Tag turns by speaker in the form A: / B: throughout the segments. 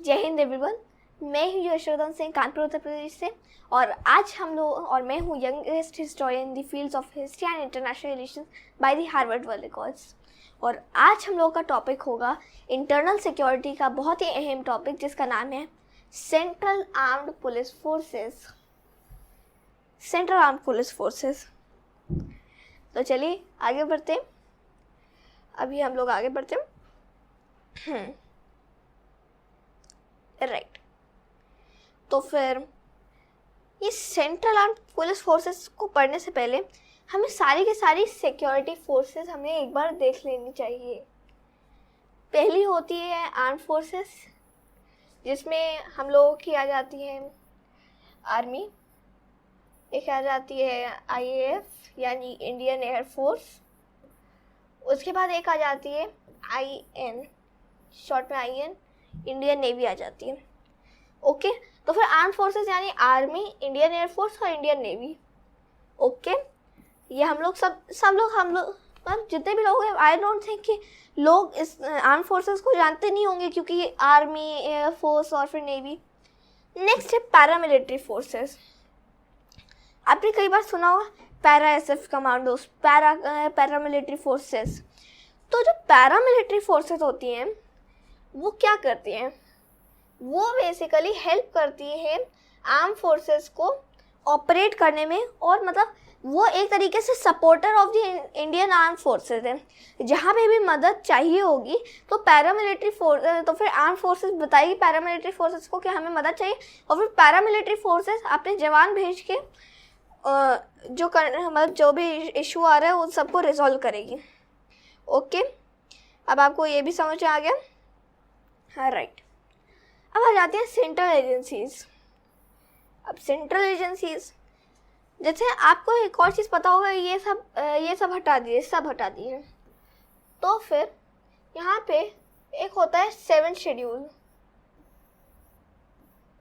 A: जय हिंद एवरीवन। मैं हूँ यशोधन सिंह, कानपुर उत्तर प्रदेश से। और आज हम लोग और मैं हूँ youngest historian in the fields of history and international relations by the Harvard world records. और आज हम लोग का टॉपिक होगा इंटरनल सिक्योरिटी का बहुत ही अहम टॉपिक, जिसका नाम है central armed police forces. Central armed police forces. तो चलिए आगे बढ़ते हैं। अभी हम लोग आगे बढ़ते हैं। राइट। तो फिर ये सेंट्रल आर्म्ड पुलिस फोर्सेस को पढ़ने से पहले हमें सारी की सारी सिक्योरिटी फोर्सेस हमें एक बार देख लेनी चाहिए। पहली होती है आर्म्ड फोर्सेस, जिसमें हम लोगों की आ जाती है आर्मी, एक आ जाती है आईएएफ यानी इंडियन एयर फोर्स, उसके बाद एक आ जाती है आईएन, शॉर्ट में आईएन, इंडियन नेवी आ जाती है। ओके, तो फिर आर्म फोर्सेस यानी आर्मी, इंडियन एयर फोर्स और इंडियन नेवी। ओके, ये हम लोग मतलब जितने भी लोग हैं, आई डोंट थिंक कि लोग इस आर्म फोर्सेस को जानते नहीं होंगे, क्योंकि ये आर्मी, एयर फोर्स और फिर नेवी। नेक्स्ट है पैरामिलिट्री फोर्सेस। आपने कई बार सुना होगा para SF commandos, paramilitary forces. तो जो पैरामिलिट्री फोर्सेस होती हैं वो क्या करती हैं? वो बेसिकली हेल्प करती है आर्म फोर्सेस को ऑपरेट करने में, और मतलब वो एक तरीके से supporter of the Indian arm forces है। जहाँ पे भी मदद चाहिए होगी तो पैरामिलिट्री फोर्स, तो फिर आर्म फोर्सेस बताएगी पैरामिलिट्री फोर्सेस को कि हमें मदद चाहिए, और फिर पैरामिलिट्री फोर्सेस अपने जवान भेज के जो भी इशू आ रहा है उन सबको रिजॉल्व करेगी। ओके, अब आपको ये भी समझ में आ गया? हाँ, राइट। अब आ जाते हैं सेंट्रल एजेंसीज। अब सेंट्रल एजेंसीज, जैसे आपको एक और चीज़ पता होगा, ये सब हटा दिए, सब हटा दिए। तो फिर यहाँ पे एक होता है 7 शेड्यूल।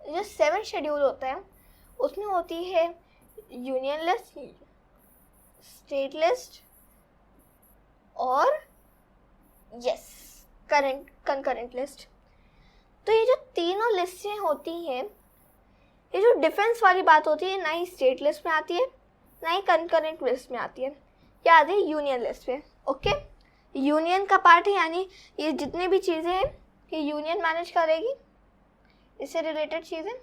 A: जो 7 शेड्यूल होता है उसमें होती है यूनियन लिस्ट, स्टेट लिस्ट और यस कंकरेंट लिस्ट। तो ये जो तीनों लिस्टें होती हैं, ये जो डिफेंस वाली बात होती है, ना ही स्टेट लिस्ट में आती है ना ही कंकरेंट लिस्ट में आती है, ये आती है यूनियन लिस्ट में। ओके, यूनियन का पार्ट है, यानी ये जितनी भी चीज़ें हैं ये यूनियन मैनेज करेगी, इससे रिलेटेड चीज़ें।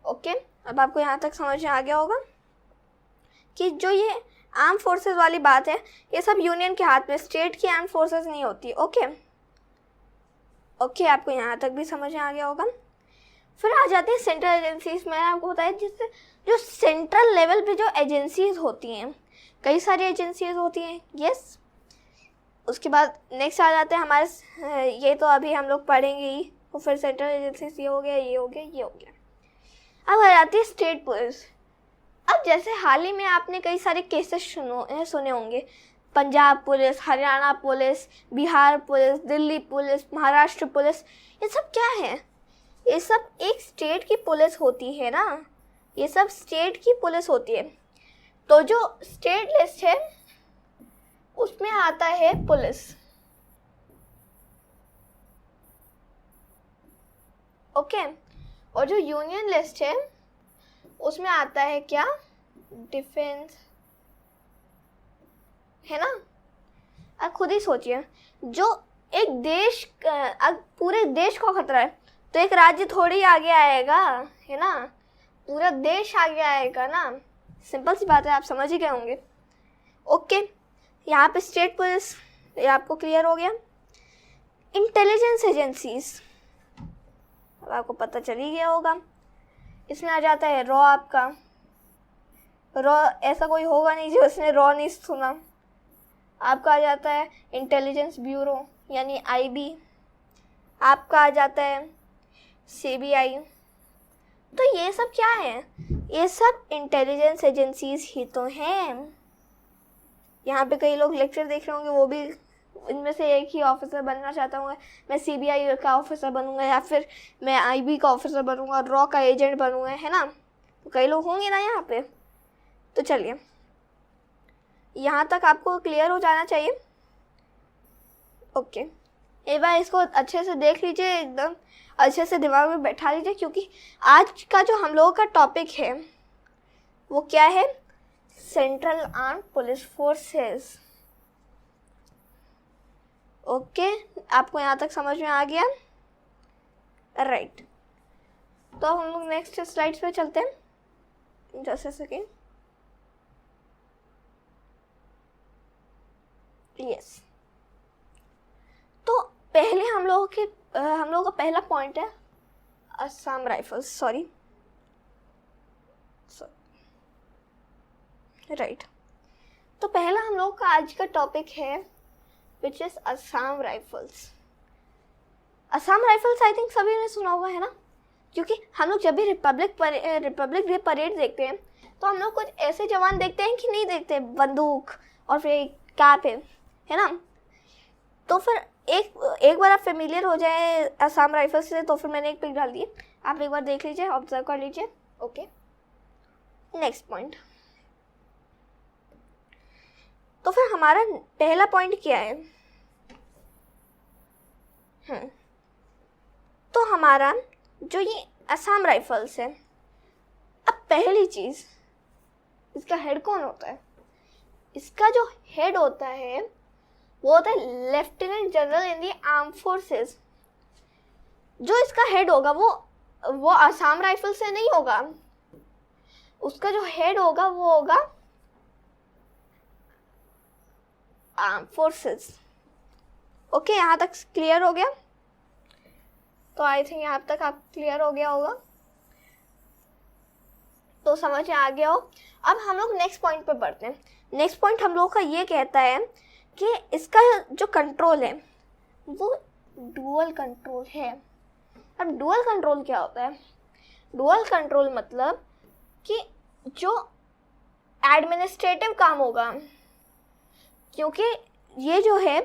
A: ओके, अब आपको यहाँ तक समझ में आ गया होगा कि जो ये आर्म फोर्सेस वाली बात है ये सब यूनियन के हाथ में, स्टेट की आर्म फोर्सेस नहीं होती। ओके, आपको यहाँ तक भी समझ में आ गया होगा। फिर आ जाते हैं सेंट्रल एजेंसीज। मैंने आपको बताया जिससे जो सेंट्रल लेवल पे जो एजेंसीज होती हैं, कई सारी एजेंसीज होती हैं। यस, उसके बाद नेक्स्ट आ जाते हैं हमारे, ये तो अभी हम लोग पढ़ेंगे ही, तो फिर सेंट्रल एजेंसीज ये हो गया, ये हो गया, ये हो गया। अब आ जाती है स्टेट पुलिस। अब जैसे हाल ही में आपने कई सारे केसेस सुने होंगे, Punjab police, Haryana police, Bihar police, Delhi police, Maharashtra police, ये सब क्या है? ये सब एक स्टेट की पुलिस होती है ना, ये सब स्टेट की पुलिस होती है। तो जो स्टेट लिस्ट है उसमें आता है पुलिस। ओके, और जो यूनियन लिस्ट है उसमें आता है क्या? डिफेंस, है ना? अब खुद ही सोचिए, जो एक देश, पूरे देश को खतरा है तो एक राज्य थोड़ी आगे आएगा, है ना? पूरा देश आगे आएगा ना। सिंपल सी बात है, आप समझ ही गए होंगे। ओके, यहाँ पे स्टेट पुलिस, ये आपको क्लियर हो गया। इंटेलिजेंस एजेंसीज, अब आपको पता चल ही गया होगा। इसमें आ जाता है रॉ। आपका रॉ, ऐसा कोई होगा नहीं जो उसने रॉ नहीं सुना। आपका आ जाता है इंटेलिजेंस ब्यूरो यानी आईबी। आपका आ जाता है सीबीआई। तो ये सब क्या है? ये सब इंटेलिजेंस एजेंसीज ही तो हैं। यहाँ पे कई लोग लेक्चर देख रहे होंगे, वो भी इनमें से एक ही ऑफिसर बनना चाहता हूँ। मैं सीबीआई का ऑफिसर बनूंगा, या फिर मैं आईबी का ऑफिसर बनूंगा, रॉ का एजेंट बनूंगा, है ना? तो कई लोग होंगे ना यहाँ पे। तो चलिए, यहाँ तक आपको क्लियर हो जाना चाहिए। ओके, एक बार इसको अच्छे से देख लीजिए, एकदम अच्छे से दिमाग में बैठा लीजिए, क्योंकि आज का जो हम लोगों का टॉपिक है वो क्या है, central armed police forces. Okay, आपको यहाँ तक समझ में आ गया? राइट, तो हम लोग नेक्स्ट स्लाइड्स पे चलते हैं जैसे सेकेंड। यस, तो पहले हम लोगों का पहला पॉइंट है असम राइफल्स, सॉरी राइट। तो पहला हम लोगों का आज का टॉपिक है which is Assam rifles. Assam rifles I think सभी ने सुना होगा, है ना? क्योंकि हम लोग जब भी रिपब्लिक डे परेड देखते हैं तो हम लोग कुछ ऐसे जवान देखते हैं कि नहीं देखते, बंदूक और फिर कैप है ना? तो फिर एक बार आप फेमिलियर हो जाए असम राइफल्स से, तो फिर मैंने एक पिक डाल दी, आप एक बार देख लीजिए, ऑब्जर्व कर लीजिए। Okay, next point. तो फिर हमारा पहला पॉइंट क्या है? तो हमारा जो ये असम राइफल्स है, अब पहली चीज, इसका हेड कौन होता है? इसका जो हेड होता है वो होता है lieutenant general in the arm forces. जो इसका हेड होगा वो असम राइफल से नहीं होगा, उसका जो हेड होगा वो होगा आर्म फोर्सेस। ओके, यहाँ तक क्लियर हो गया? तो आई थिंक यहाँ तक आप क्लियर हो गया होगा, तो समझ में आ गया हो। अब हम लोग नेक्स्ट पॉइंट पे बढ़ते हैं। नेक्स्ट पॉइंट हम लोग का ये कहता है कि इसका जो कंट्रोल है वो डुअल कंट्रोल है। अब डुअल कंट्रोल क्या होता है? डुअल कंट्रोल मतलब कि जो एडमिनिस्ट्रेटिव काम होगा, क्योंकि ये जो है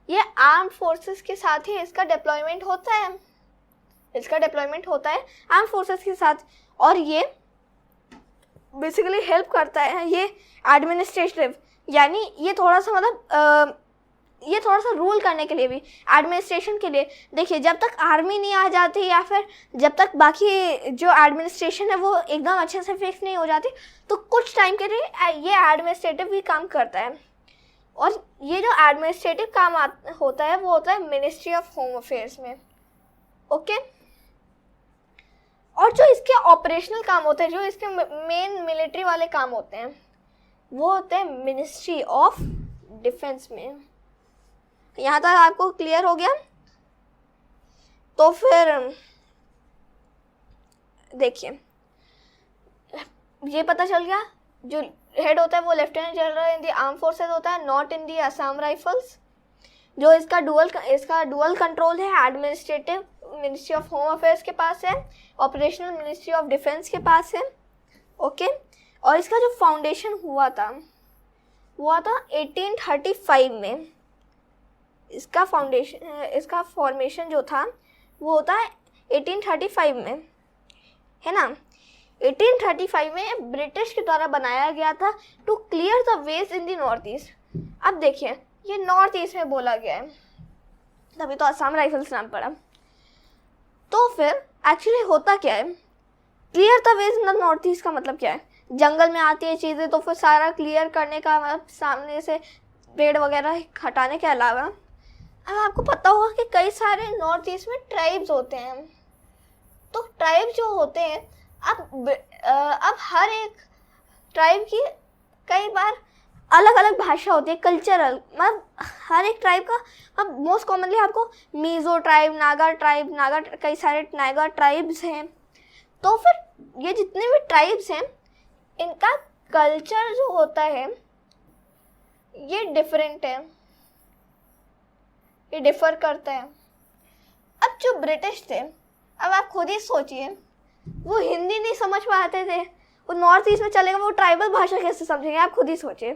A: ये आर्म फोर्सेस के साथ ही इसका डिप्लॉयमेंट होता है, आर्म फोर्सेस के साथ, और ये बेसिकली हेल्प करता है ये एडमिनिस्ट्रेटिव, यानी ये थोड़ा सा मतलब ये थोड़ा सा रूल करने के लिए भी, एडमिनिस्ट्रेशन के लिए। देखिए, जब तक आर्मी नहीं आ जाती या फिर जब तक बाकी जो एडमिनिस्ट्रेशन है वो एकदम अच्छे से फिक्स नहीं हो जाती, तो कुछ टाइम के लिए ये एडमिनिस्ट्रेटिव भी काम करता है। और ये जो एडमिनिस्ट्रेटिव काम होता है वो होता है मिनिस्ट्री ऑफ होम अफेयर्स में। ओके, और जो इसके ऑपरेशनल काम होते हैं, जो इसके मेन मिलिट्री वाले काम होते हैं, वो होते हैं मिनिस्ट्री ऑफ डिफेंस में। यहाँ तक आपको क्लियर हो गया? तो फिर देखिए, ये पता चल गया, जो हेड होता है वो lieutenant general in the arm forces होता है, not in the Assam rifles. जो इसका डुअल कंट्रोल है, administrative ministry of home affairs के पास है, ऑपरेशनल मिनिस्ट्री ऑफ डिफेंस के पास है। ओके, और इसका जो फाउंडेशन हुआ था 1835 में। इसका फॉर्मेशन जो था वो होता है 1835 में, है ना? 1835 में ब्रिटिश के द्वारा बनाया गया था to clear the ways in the north east. अब देखिए, ये नॉर्थ ईस्ट में बोला गया है, तभी तो असम राइफल्स नाम पड़ा। तो फिर एक्चुअली होता क्या है? Clear the ways in the north east का मतलब क्या है? जंगल में आती है चीज़ें तो फिर सारा क्लियर करने का, मतलब सामने से पेड़ वगैरह हटाने के अलावा। अब आपको पता होगा कि कई सारे नॉर्थ ईस्ट में ट्राइब्स होते हैं। तो ट्राइब जो होते हैं, अब हर एक ट्राइब की कई बार अलग अलग भाषा होती है, कल्चरल, मतलब हर एक ट्राइब का। अब मोस्ट कॉमनली आपको मिजो ट्राइब, नागा, कई सारे नागा ट्राइब्स हैं। तो फिर ये जितने भी ट्राइब्स हैं, इनका कल्चर जो होता है ये डिफरेंट है, ये डिफर करता है। अब जो ब्रिटिश थे, अब आप खुद ही सोचिए, वो हिंदी नहीं समझ पाते थे, वो नॉर्थ ईस्ट में चलेगा, वो ट्राइबल भाषा कैसे समझेंगे? आप खुद ही सोचिए।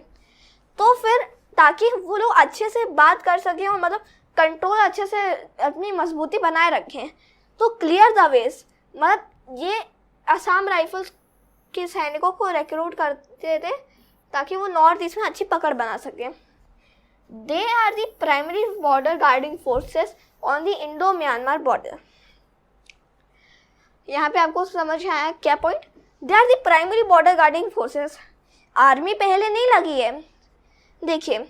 A: तो फिर ताकि वो लोग अच्छे से बात कर सकें और मतलब कंट्रोल अच्छे से अपनी मजबूती बनाए रखें, तो क्लियर द वेज, मतलब ये असम राइफल्स के सैनिकों को रिक्रूट करते थे ताकि वो नॉर्थ ईस्ट में अच्छी पकड़ बना सकें। They are the primary border guarding forces on the Indo Myanmar border. यहाँ पे आपको समझ में आया क्या point? They are the primary border guarding forces. Army पहले नहीं लगी है। देखिए,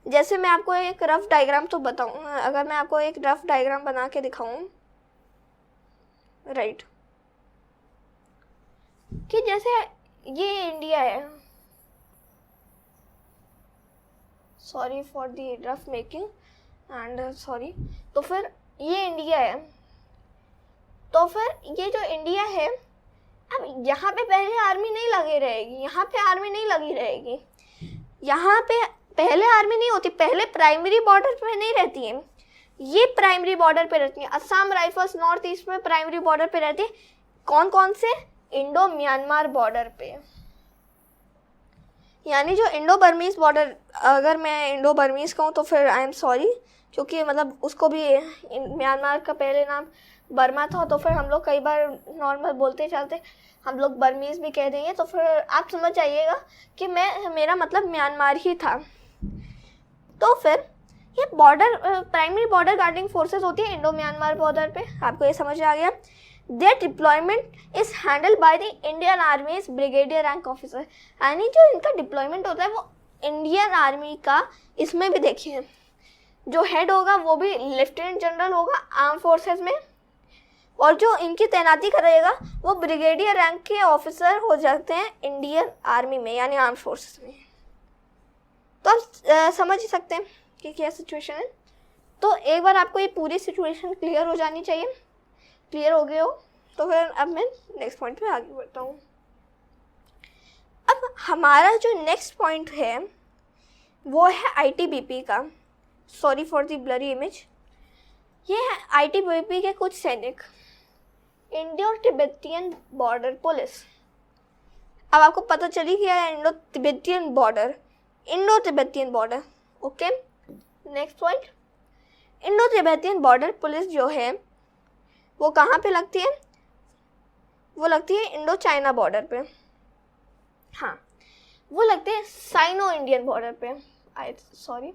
A: जैसे मैं आपको एक रफ डायग्राम तो बताऊँ, अगर मैं आपको एक रफ डायग्राम बना के दिखाऊँ, राइट, कि जैसे ये इंडिया है, sorry for the rough making and sorry, तो फिर ये इंडिया है, तो फिर ये जो इंडिया है, अब यहाँ पे पहले आर्मी नहीं लगी रहेगी, यहाँ पे आर्मी नहीं लगी रहेगी, यहाँ पे पहले आर्मी नहीं होती, पहले प्राइमरी बॉर्डर पे नहीं रहती है, ये प्राइमरी बॉर्डर पे रहती है। असम राइफल्स नॉर्थ ईस्ट में प्राइमरी बॉर्डर पे रहती है। कौन कौन से? इंडो म्यांमार बॉर्डर पे, यानी जो इंडो बर्मीज बॉर्डर, अगर मैं इंडो बर्मीज कहूँ तो फिर आई एम सॉरी, क्योंकि मतलब उसको भी म्यांमार का पहले नाम बर्मा था, तो फिर हम लोग कई बार नॉर्मल बोलते चलते हम लोग बर्मीज भी कह देंगे, तो फिर आप समझ जाइएगा कि मेरा मतलब म्यांमार ही था। तो फिर ये border primary border guarding forces होती है इंडो म्यांमार बॉर्डर पे। आपको ये समझ आ गया? Their deployment is handled by the Indian army's brigadier rank officer, यानी जो इनका डिप्लॉयमेंट होता है वो इंडियन आर्मी का, इसमें भी देखिए जो हेड होगा वो भी लेफ्टिनेंट जनरल होगा आर्म फोर्सेस में, और जो इनकी तैनाती करेगा वो ब्रिगेडियर रैंक के ऑफिसर हो जाते हैं इंडियन आर्मी में, यानी आर्म फोर्सेस में। तो आप समझ ही सकते हैं कि क्या सिचुएशन है। तो एक बार आपको ये पूरी सिचुएशन क्लियर हो जानी चाहिए। क्लियर हो गए हो तो फिर अब मैं नेक्स्ट पॉइंट पे आगे बढ़ता हूँ। अब हमारा जो नेक्स्ट पॉइंट है वो है आईटीबीपी का। Sorry for the blurry image. ये है आईटीबीपी के कुछ सैनिक, इंडो तिब्बतियन बॉर्डर पुलिस। अब आपको पता चली क्या है Indo Tibetan border. Okay, next point, Indo Tibetan border police जो है वो कहाँ पे लगती है? वो लगती है इंडो चाइना बॉर्डर पे। हाँ, वो लगते हैं साइनो इंडियन बॉर्डर पे। सॉरी,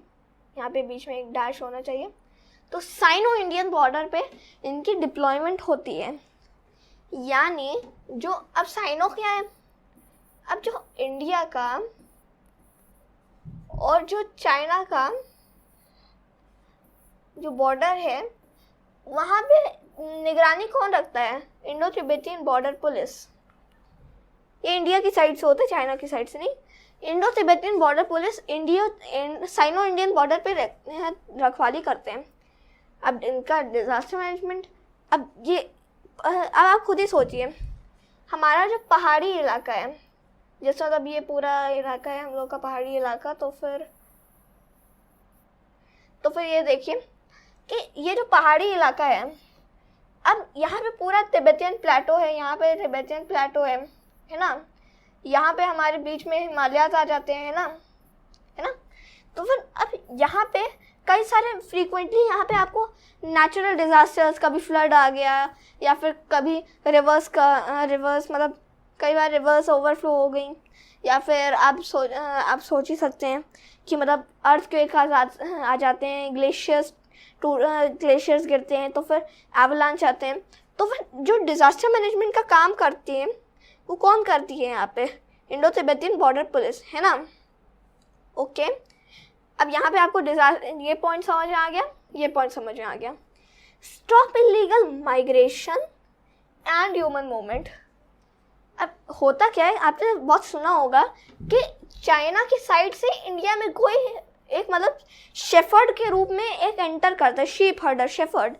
A: यहाँ पे बीच में एक डैश होना चाहिए। तो साइनो इंडियन बॉर्डर पे इनकी डिप्लॉयमेंट होती है। यानी जो अब साइनो क्या है? अब जो इंडिया का और जो चाइना का जो बॉर्डर है वहाँ पे निगरानी कौन रखता है? Indo Tibetan border police. ये इंडिया की साइड से होता है, चाइना की साइड से नहीं। Indo Tibetan border police Sino Indian border पे रखवाली करते हैं। अब इनका डिजास्टर मैनेजमेंट, अब आप खुद ही सोचिए, हमारा जो पहाड़ी इलाका है, जैसे मतलब ये पूरा इलाका है हम लोग का पहाड़ी इलाका, तो फिर ये देखिए कि ये जो पहाड़ी इलाका है, अब यहाँ पे पूरा तिब्बतियन प्लेटो है, यहाँ पे तिब्बतियन प्लेटो है ना, यहाँ पे हमारे बीच में हिमालयाज आ जाते हैं, है ना। तो फिर अब यहाँ पे कई सारे फ्रीक्वेंटली यहाँ पे आपको नेचुरल डिजास्टर्स, कभी फ्लड आ गया या फिर कभी रिवर्स मतलब कई बार रिवर्स ओवरफ्लो हो गई, या फिर आप सोच ही सकते हैं कि मतलब अर्थक्वेक आ जाते हैं, ग्लेशियर्स गिरते हैं, तो फिर एवलांच आते हैं। तो फिर जो डिजास्टर मैनेजमेंट का काम करती है वो कौन करती है? यहाँ पे इंडो तिब्बतियन बॉर्डर पुलिस, है ना। ओके, अब यहाँ पे आपको ये पॉइंट समझ में आ गया, ये पॉइंट समझ में आ गया। Stop illegal migration and human movement. अब होता क्या है, आपने बहुत सुना होगा कि चाइना की साइड से इंडिया में कोई एक मतलब शेफर्ड के रूप में एक एंटर करता है, शीप हर्डर, शेफर्ड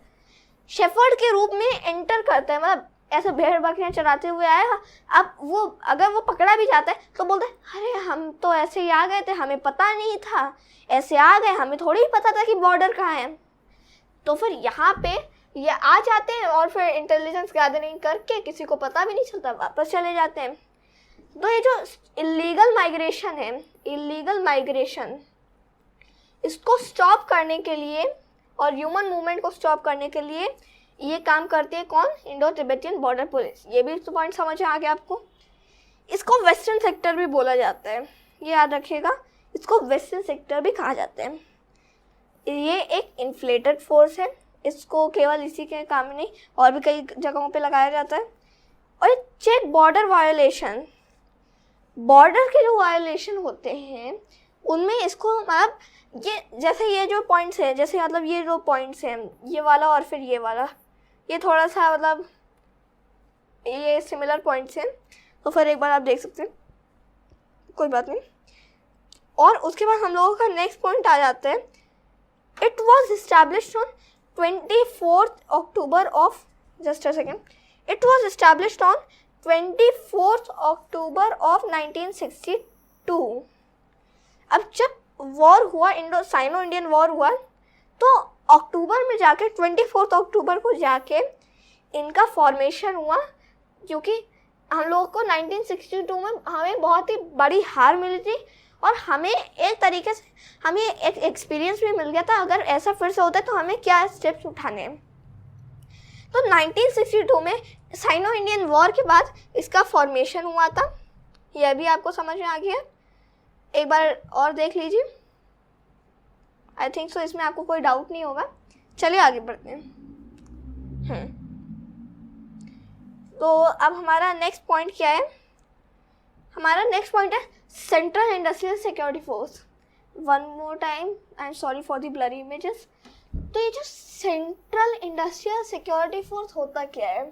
A: के रूप में एंटर करता है, मतलब ऐसे भेड़ बकरियां चराते हुए आया। अब वो अगर वो पकड़ा भी जाता है तो बोलते हैं अरे हम तो ऐसे ही आ गए थे, हमें पता नहीं था, ऐसे आ गए, हमें थोड़ी ही पता था कि बॉर्डर कहाँ है। तो फिर यहाँ पे ये आ जाते हैं और फिर इंटेलिजेंस गैदरिंग करके किसी को पता भी नहीं चलता, वापस चले जाते हैं। तो ये जो इलीगल माइग्रेशन, इसको स्टॉप करने के लिए और ह्यूमन मूवमेंट को स्टॉप करने के लिए ये काम करती है कौन? Indo Tibetan border police. ये भी तो पॉइंट समझ आ गया आपको। इसको वेस्टर्न सेक्टर भी बोला जाता है, ये याद रखिएगा। इसको वेस्टर्न सेक्टर भी कहा जाता है। ये एक इन्फ्लेटेड फोर्स है, इसको केवल इसी के काम में नहीं और भी कई जगहों पे लगाया जाता है। और चेक बॉर्डर वायोलेशन, बॉर्डर के जो वायोलेशन होते हैं उनमें इसको मतलब ये जैसे ये जो पॉइंट्स है, जैसे मतलब ये जो पॉइंट्स हैं, ये वाला और फिर ये वाला, ये थोड़ा सा मतलब ये सिमिलर पॉइंट्स हैं, तो फिर एक बार आप देख सकते हैं, कोई बात नहीं। और उसके बाद हम लोगों का नेक्स्ट पॉइंट आ जाता है, it was established on 24th October of just a second, it was established on 24th October of 1962। अब जब वॉर हुआ, इंडो साइनो इंडियन वॉर हुआ, तो अक्टूबर में जाके 24 अक्टूबर को जाके इनका फॉर्मेशन हुआ, क्योंकि हम लोगों को 1962 में हमें बहुत ही बड़ी हार मिली थी और हमें एक तरीके से हमें एक एक्सपीरियंस भी मिल गया था, अगर ऐसा फिर से होता है तो हमें क्या स्टेप्स उठाने हैं। तो 1962 में साइनो इंडियन वॉर के बाद इसका फॉर्मेशन हुआ था, यह भी आपको समझ में आ गया। एक बार और देख लीजिए, आई थिंक सो इसमें आपको कोई डाउट नहीं होगा। चलिए आगे बढ़ते हैं। तो अब हमारा नेक्स्ट पॉइंट क्या है, हमारा नेक्स्ट पॉइंट है central industrial security force. One more time, I am sorry for the blurry images. तो ये जो सेंट्रल इंडस्ट्रियल सिक्योरिटी फोर्स होता क्या है,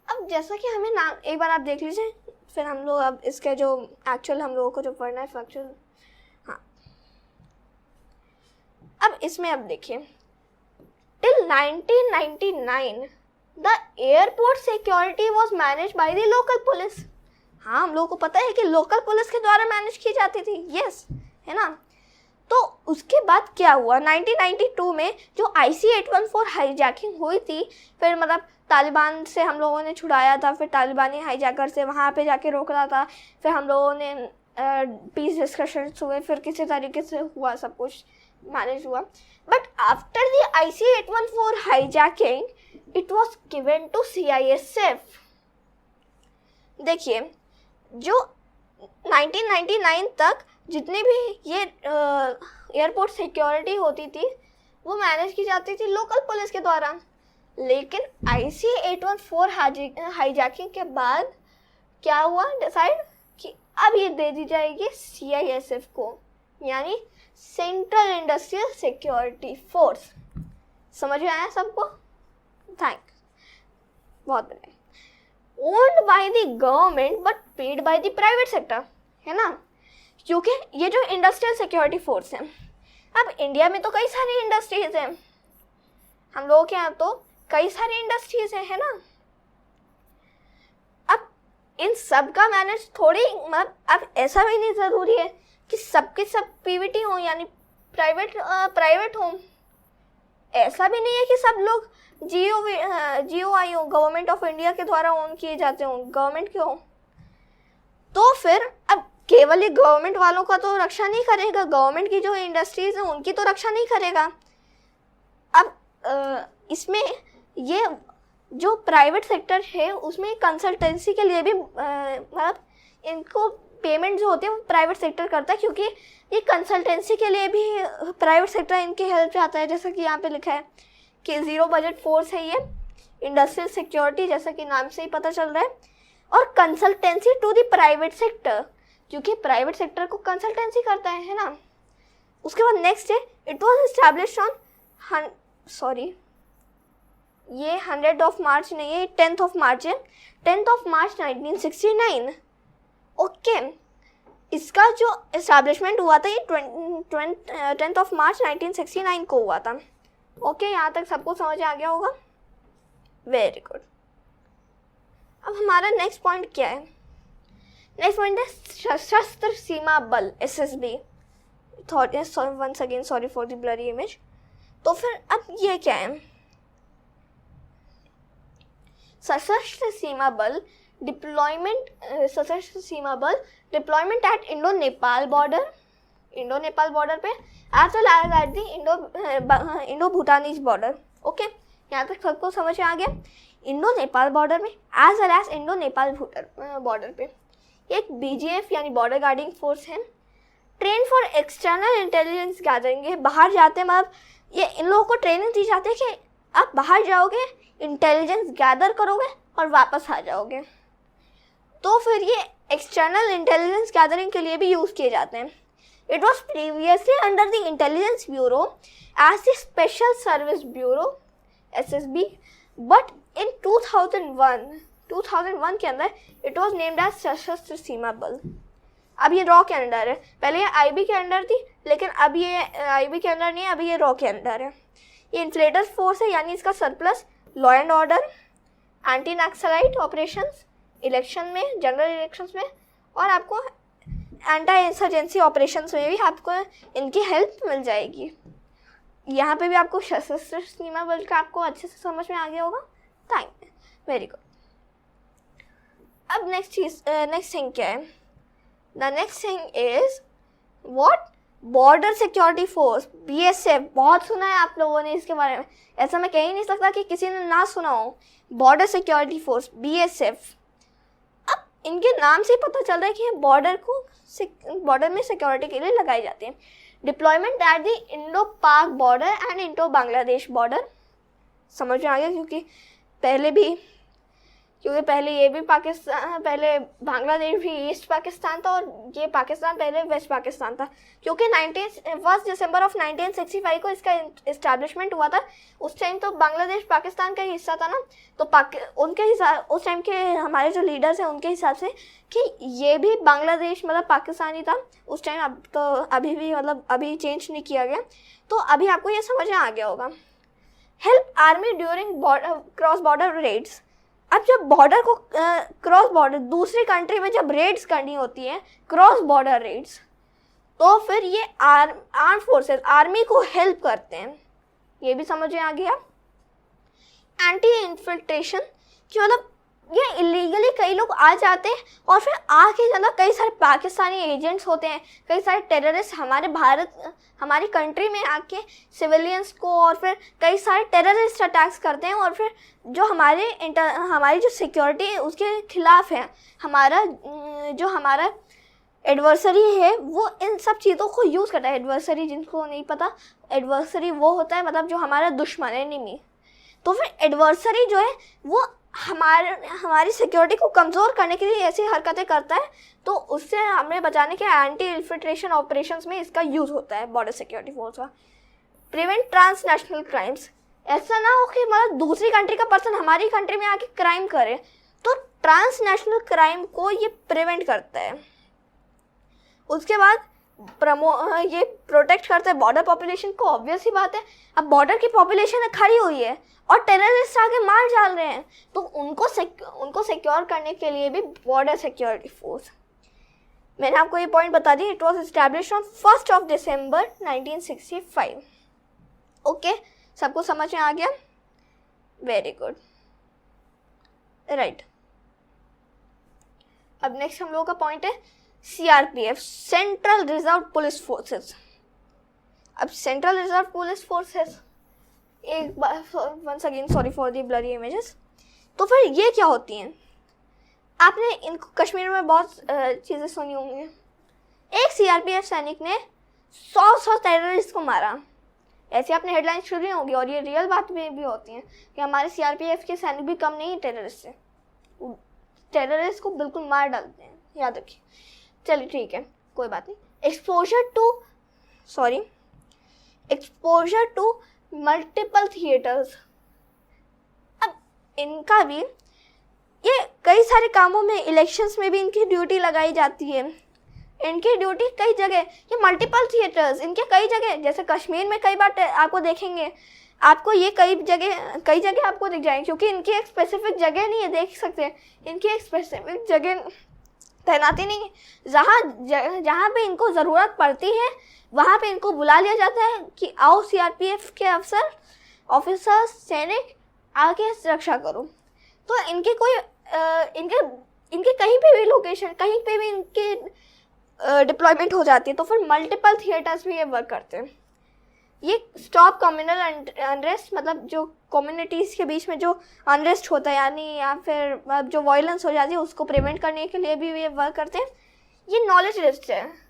A: अब जैसा कि हमें नाम एक बार आप देख लीजिए, फिर हम लोग अब इसके जो एक्चुअल हम लोगों को जो पढ़ना है फैक्चुअल। हाँ, अब इसमें अब देखिए, till 1999 the airport security was manage by the local police. हाँ, हम लोगों को पता है कि लोकल पुलिस के द्वारा मैनेज की जाती थी, यस, है ना। तो उसके बाद क्या हुआ, 1992 में जो IC-814 हाईजैकिंग हुई थी, फिर मतलब तालिबान से हम लोगों ने छुड़ाया था, फिर तालिबानी हाईजैकर से वहाँ पे जाके रोक रहा था, फिर हम लोगों ने पीस डिस्कशन हुए, फिर किसी तरीके से हुआ, सब कुछ मैनेज हुआ। But after the IC-814 hijacking it was given to CISF। देखिए, जो 1999 तक जितनी भी ये एयरपोर्ट सिक्योरिटी होती थी वो मैनेज की जाती थी लोकल पुलिस के द्वारा, लेकिन IC-814 हाईजैकिंग के बाद क्या हुआ, डिसाइड कि अब ये दे दी जाएगी CISF को, यानी सेंट्रल इंडस्ट्रियल सिक्योरिटी फोर्स। समझ में आया सबको? थैंक, बहुत बढ़िया। Owned by the government but paid by the private sector, है ना, क्योंकि ये जो इंडस्ट्रियल सिक्योरिटी फोर्स है, अब इंडिया में तो कई सारी इंडस्ट्रीज हैं, हम लोगों के यहाँ तो कई सारी इंडस्ट्रीज हैं, है ना। अब इन सब का मैनेज थोड़ी, मतलब अब ऐसा भी नहीं ज़रूरी है कि सबके सब PVT हो, यानी प्राइवेट हो। ऐसा भी नहीं है कि सब लोग GOI हो, गवर्नमेंट ऑफ इंडिया के द्वारा ओन किए जाते हों, गवर्नमेंट के हो। तो फिर अब केवल ये गवर्नमेंट वालों का तो रक्षा नहीं करेगा, गवर्नमेंट की जो इंडस्ट्रीज हैं उनकी तो रक्षा नहीं करेगा। अब इसमें ये जो प्राइवेट सेक्टर है उसमें कंसल्टेंसी के लिए भी मतलब इनको पेमेंट जो होती है वो प्राइवेट सेक्टर करता है, क्योंकि ये कंसल्टेंसी के लिए भी प्राइवेट सेक्टर इनकी हेल्प चाहता है। जैसा कि यहाँ पे लिखा है कि ज़ीरो बजट फोर्स है ये इंडस्ट्रियल सिक्योरिटी, जैसा कि नाम से ही पता चल रहा है, और consultancy to the private sector, क्योंकि प्राइवेट सेक्टर को कंसल्टेंसी करता है ना। उसके बाद नेक्स्ट है, इट वॉज इस्टेब्लिश ऑन ये 100 मार्च नहीं है, 10 मार्च है, 10 मार्च 1969। ओके, इसका जो इस्टेब्लिशमेंट हुआ था ये 10 मार्च 1969 को हुआ था। ओके, यहाँ तक सबको समझ आ गया होगा, वेरी गुड। अब हमारा नेक्स्ट पॉइंट क्या है, नेक्स्ट पॉइंट है सशस्त्र Seema Bal, SSB। Once again sorry for the blurry image. तो फिर अब ये क्या है, सशस्त्र Seema Bal deployment, Sashastra Seema Bal deployment at Indo Nepal border पे, as well as at the Indo Bhutanese border. Okay, यहाँ तक सबको समझ आ गया। इंडो नेपाल बॉर्डर में as well as Indo Nepal border पे एक BGF यानी बॉर्डर गार्डिंग फोर्स है, train for external intelligence gathering, ये बाहर जाते हैं, मतलब ये इन लोगों को ट्रेनिंग दी जाती है कि आप बाहर जाओगे, इंटेलिजेंस गैदर करोगे और वापस आ जाओगे। तो फिर ये एक्सटर्नल इंटेलिजेंस गैदरिंग के लिए भी यूज़ किए जाते हैं। It was previously under the intelligence bureau as the special service bureau SSB, but in 2001 के अंदर इट वॉज नेम्ड एज सशस्त्र सीमा बल। अब ये रॉ के अंडर है, पहले ये IB के अंडर थी, लेकिन अब ये IB के अंडर नहीं है, अभी ये रॉ के अंडर है। ये इन्फ्लेटर फोर्स है, यानी इसका surplus law and order, anti naxalite operations, election में, जनरल इलेक्शंस में, और आपको एंटी इंसर्जेंसी ऑपरेशंस में भी आपको इनकी हेल्प मिल जाएगी। यहाँ पे भी आपको सशस्त्र सीमा बल का आपको अच्छे से समझ में आ गया होगा। Thank you, very good. अब नेक्स्ट थिंग क्या है? The next thing is what? Border security force, BSF। बहुत सुना है आप लोगों ने इसके बारे में, ऐसा मैं कह ही नहीं सकता कि किसी ने ना सुना हो। बॉर्डर सिक्योरिटी फोर्स BSF, अब इनके नाम से ही पता चल रहा है कि ये बॉर्डर में सिक्योरिटी के लिए लगाई जाती है। डिप्लॉयमेंट एट द इंडो पाक border and Indo Bangladesh border, समझ में आ गया, क्योंकि पहले ये भी पाकिस्तान, पहले बांग्लादेश भी ईस्ट पाकिस्तान था और ये पाकिस्तान पहले वेस्ट पाकिस्तान था। क्योंकि 1 दिसंबर ऑफ 1965 को इसका इस्टेब्लिशमेंट हुआ था। उस टाइम तो बांग्लादेश पाकिस्तान का हिस्सा था ना, तो उनके हिसाब, उस टाइम के हमारे जो लीडर्स हैं उनके हिसाब से कि ये भी बांग्लादेश मतलब पाकिस्तानी था उस टाइम। अब तो अभी भी मतलब अभी चेंज नहीं किया गया, तो अभी आपको ये समझ में आ गया होगा। Help army during cross border raids, अब जब बॉर्डर को क्रॉस बॉर्डर दूसरी कंट्री में जब रेड्स करनी होती है, क्रॉस बॉर्डर रेड्स, तो फिर ये आर्म फोर्सेस आर्मी को हेल्प करते हैं। ये भी समझ में आ गया। एंटी इन्फिल्ट्रेशन, कि मतलब ये इलीगली कई लोग आ जाते हैं और फिर आके मतलब कई सारे पाकिस्तानी एजेंट्स होते हैं, कई सारे टेररिस्ट हमारी कंट्री में आके सिविलियंस को और फिर कई सारे टेररिस्ट अटैक्स करते हैं, और फिर जो हमारी जो सिक्योरिटी है उसके खिलाफ है। हमारा एडवर्सरी है वो इन सब चीज़ों को यूज़ करता है। एडवर्सरी, जिनको नहीं पता, एडवर्सरी वो होता है मतलब जो हमारा दुश्मन है, एनिमी। तो फिर एडवर्सरी जो है वो हमारी सिक्योरिटी को कमज़ोर करने के लिए ऐसी हरकतें करता है, तो उससे हमें बचाने के एंटी इन्फिल्ट्रेशन ऑपरेशंस में इसका यूज़ होता है बॉर्डर सिक्योरिटी फोर्स का। प्रिवेंट ट्रांसनेशनल क्राइम्स, ऐसा ना हो कि मतलब दूसरी कंट्री का पर्सन हमारी कंट्री में आके क्राइम करे, तो ट्रांसनेशनल क्राइम को ये प्रिवेंट करता है। उसके बाद ये प्रोटेक्ट करता है बॉर्डर पॉपुलेशन को। ऑब्वियस ही बात है, अब बॉर्डर की पॉपुलेशन खड़ी हुई है और टेररिस्ट आके मार डाल रहे हैं, तो उनको सिक्योर करने के लिए भी बॉर्डर सिक्योरिटी फोर्स। मैंने आपको ये पॉइंट बता दी। It was established on 1 December 1965। Okay, सबको समझ में आ गया? Very good, right. अब नेक्स्ट हम लोगों का पॉइंट है CRPF, central reserve police forces. अब सेंट्रल रिजर्व पुलिस फोर्सेस, एक बार once again sorry for the blurry images. तो फिर ये क्या होती हैं? आपने इनको कश्मीर में बहुत चीज़ें सुनी होंगी। एक CRPF सैनिक ने 100 टेररिस्ट को मारा, ऐसी आपने हेडलाइन सुनी होगी, और ये रियल बात भी होती हैं कि हमारे CRPF के सैनिक भी कम नहीं टेररिस्ट से, टेररिस्ट को बिल्कुल मार डालते हैं, याद रखिए। चलिए ठीक है, कोई बात नहीं। एक्सपोजर टू मल्टीपल थिएटर्स, अब इनका भी ये कई सारे कामों में, इलेक्शंस में भी इनकी ड्यूटी लगाई जाती है। इनकी ड्यूटी कई जगह, ये मल्टीपल थिएटर्स इनके कई जगह, जैसे कश्मीर में कई बार आपको देखेंगे, आपको ये कई जगह आपको दिख जाएंगे, क्योंकि इनकी एक स्पेसिफिक जगह नहीं है, देख सकते हैं, इनकी एक स्पेसिफिक जगह तैनाती नहीं है। जहाँ पे इनको ज़रूरत पड़ती है वहाँ पे इनको बुला लिया जाता है कि आओ CRPF के ऑफिसर्स सैनिक आके रक्षा करो। तो इनके कहीं पे भी लोकेशन, कहीं पे भी इनके डिप्लॉयमेंट हो जाती है। तो फिर मल्टीपल थिएटर्स भी ये वर्क करते हैं। ये स्टॉप कम्युनल अनरेस्ट, मतलब जो कम्युनिटीज़ के बीच में जो अनरेस्ट होता है, यानी या फिर जो वायलेंस हो जाती है, उसको प्रिवेंट करने के लिए भी ये वर्क करते हैं। ये नॉलेज लिस्ट है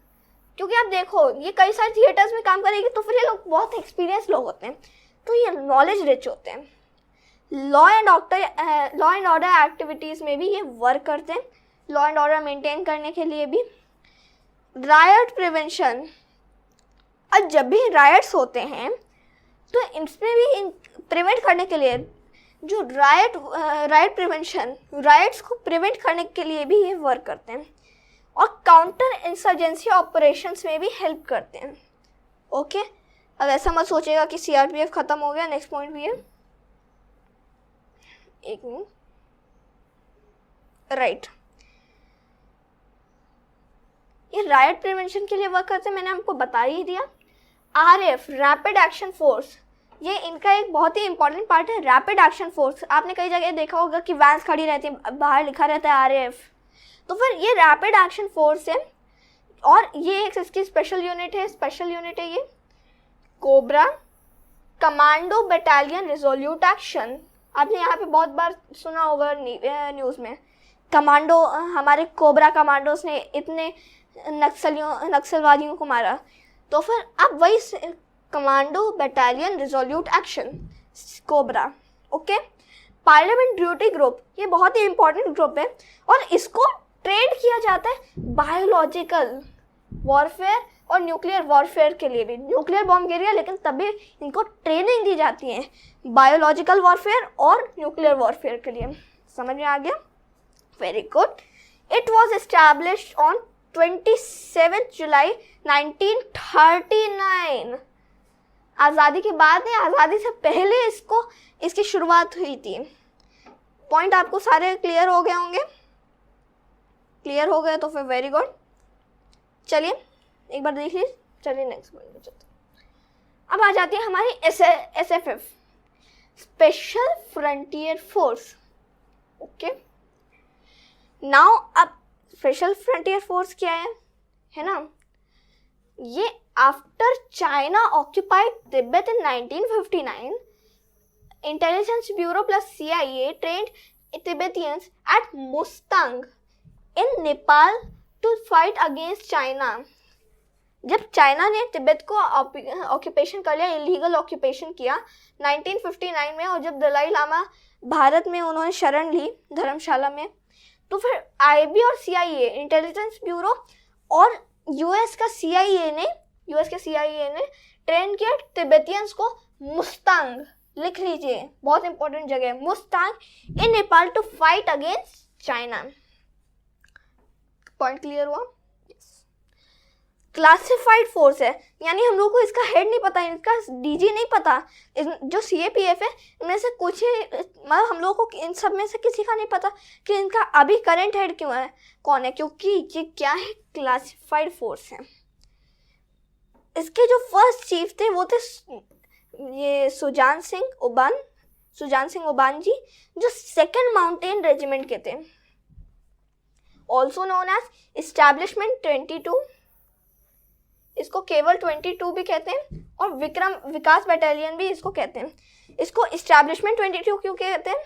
A: क्योंकि आप देखो ये कई सारे थिएटर्स में काम करेगी तो फिर ये लोग बहुत एक्सपीरियंस लोग होते हैं, तो ये नॉलेज रिच होते हैं। लॉ एंड ऑर्डर एक्टिविटीज़ में भी ये वर्क करते हैं, लॉ एंड ऑर्डर मेंटेन करने के लिए भी। रायट प्रिवेंशन, और जब भी रायट्स होते हैं तो इसमें भी प्रिवेंट करने के लिए जो रायट प्रिवेंशन, रायट्स को प्रिवेंट करने के लिए भी ये वर्क करते हैं, और काउंटर इंसर्जेंसी ऑपरेशंस में भी हेल्प करते हैं। ओके, अब ऐसा मत सोचेगा कि सीआरपीएफ खत्म हो गया। नेक्स्ट पॉइंट भी है, एक मिनट, राइट, ये रायट प्रिवेंशन के लिए वर्क करते हैं, मैंने आपको बता ही दिया। आरएफ, रैपिड एक्शन फोर्स, ये इनका एक बहुत ही इंपॉर्टेंट पार्ट है। रैपिड एक्शन फोर्स, आपने कई जगह देखा होगा कि वैन्स खड़ी रहती है, बाहर लिखा रहता है आरएफ, तो फिर ये रैपिड एक्शन फोर्स है, और ये एक इसकी स्पेशल यूनिट है ये cobra commando battalion resolute action. आपने यहाँ पे बहुत बार सुना होगा न्यूज़ में, कमांडो, हमारे कोबरा कमांडोज ने इतने नक्सलवादियों को मारा, तो फिर अब वही commando battalion resolute action cobra. Okay, parliament duty group, ये बहुत ही इंपॉर्टेंट ग्रुप है, और इसको ट्रेन किया जाता है बायोलॉजिकल वॉरफेयर और न्यूक्लियर वॉरफेयर के लिए भी, न्यूक्लियर बॉम्ब के लिए, लेकिन तभी इनको ट्रेनिंग दी जाती है बायोलॉजिकल वॉरफेयर और न्यूक्लियर वॉरफेयर के लिए। समझ में आ गया? Very good. It was established on 27 जुलाई 1939। आज़ादी के बाद नहीं, आज़ादी से पहले इसकी शुरुआत हुई थी। पॉइंट आपको सारे क्लियर हो गए होंगे? क्लियर हो गए तो फिर वेरी गुड। चलिए एक बार देख लीजिए। चलिए नेक्स्ट पॉइंट पे चलते हैं। अब आ जाती है हमारी SFF, special frontier force. Okay, now अब स्पेशल फ्रंटियर फोर्स क्या है ना, ये after China occupied Tibet in 1959, intelligence bureau plus CIA trained Tibetans at Mustang in Nepal to fight against China. जब चाइना ने तिब्बत को ऑक्यूपेशन कर लिया, इलीगल ऑक्यूपेशन किया 1959 में, और जब दलाई लामा भारत में उन्होंने शरण ली धर्मशाला में, तो फिर IB और CIA इंटेलिजेंस ब्यूरो और US का CIA ने ट्रेन किया तिब्बतियंस को मुस्तांग, लिख लीजिए बहुत इंपॉर्टेंट जगह है, Mustang in Nepal to fight against China. Point clear हुआ? क्लासिफाइड फोर्स है, यानी हम लोग को इसका हेड नहीं पता, इसका DG नहीं पता। जो CAPF है इनमें से कुछ ही, मतलब हम लोग को इन सब में से किसी का नहीं पता कि इनका अभी करंट हेड क्यों है, कौन है, क्योंकि ये क्या है, क्लासिफाइड फोर्स है। इसके जो फर्स्ट चीफ थे वो थे ये सुजान सिंह ओबान जी, जो 2nd माउंटेन रेजिमेंट के थे, ऑल्सो नोन एज एस्टैब्लिशमेंट 22, इसको केवल 22 भी कहते हैं, और विकास बटालियन भी इसको कहते हैं। इसको एस्टैब्लिशमेंट 22 क्यों कहते हैं?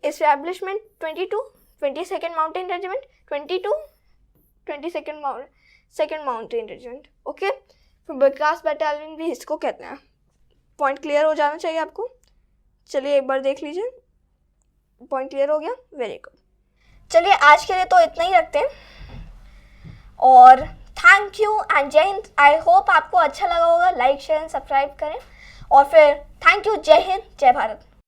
A: Establishment 22, 22nd mountain regiment, 22 22nd mountain regiment. Okay, फिर विकास बटालियन भी इसको कहते हैं। पॉइंट क्लियर हो जाना चाहिए आपको। चलिए एक बार देख लीजिए, पॉइंट क्लियर हो गया, वेरी गुड। चलिए आज के लिए तो इतना ही रखते हैं, और थैंक यू एंड जय हिंद। आई होप आपको अच्छा लगा होगा। लाइक शेयर एंड सब्सक्राइब करें, और फिर थैंक यू, जय हिंद, जय भारत।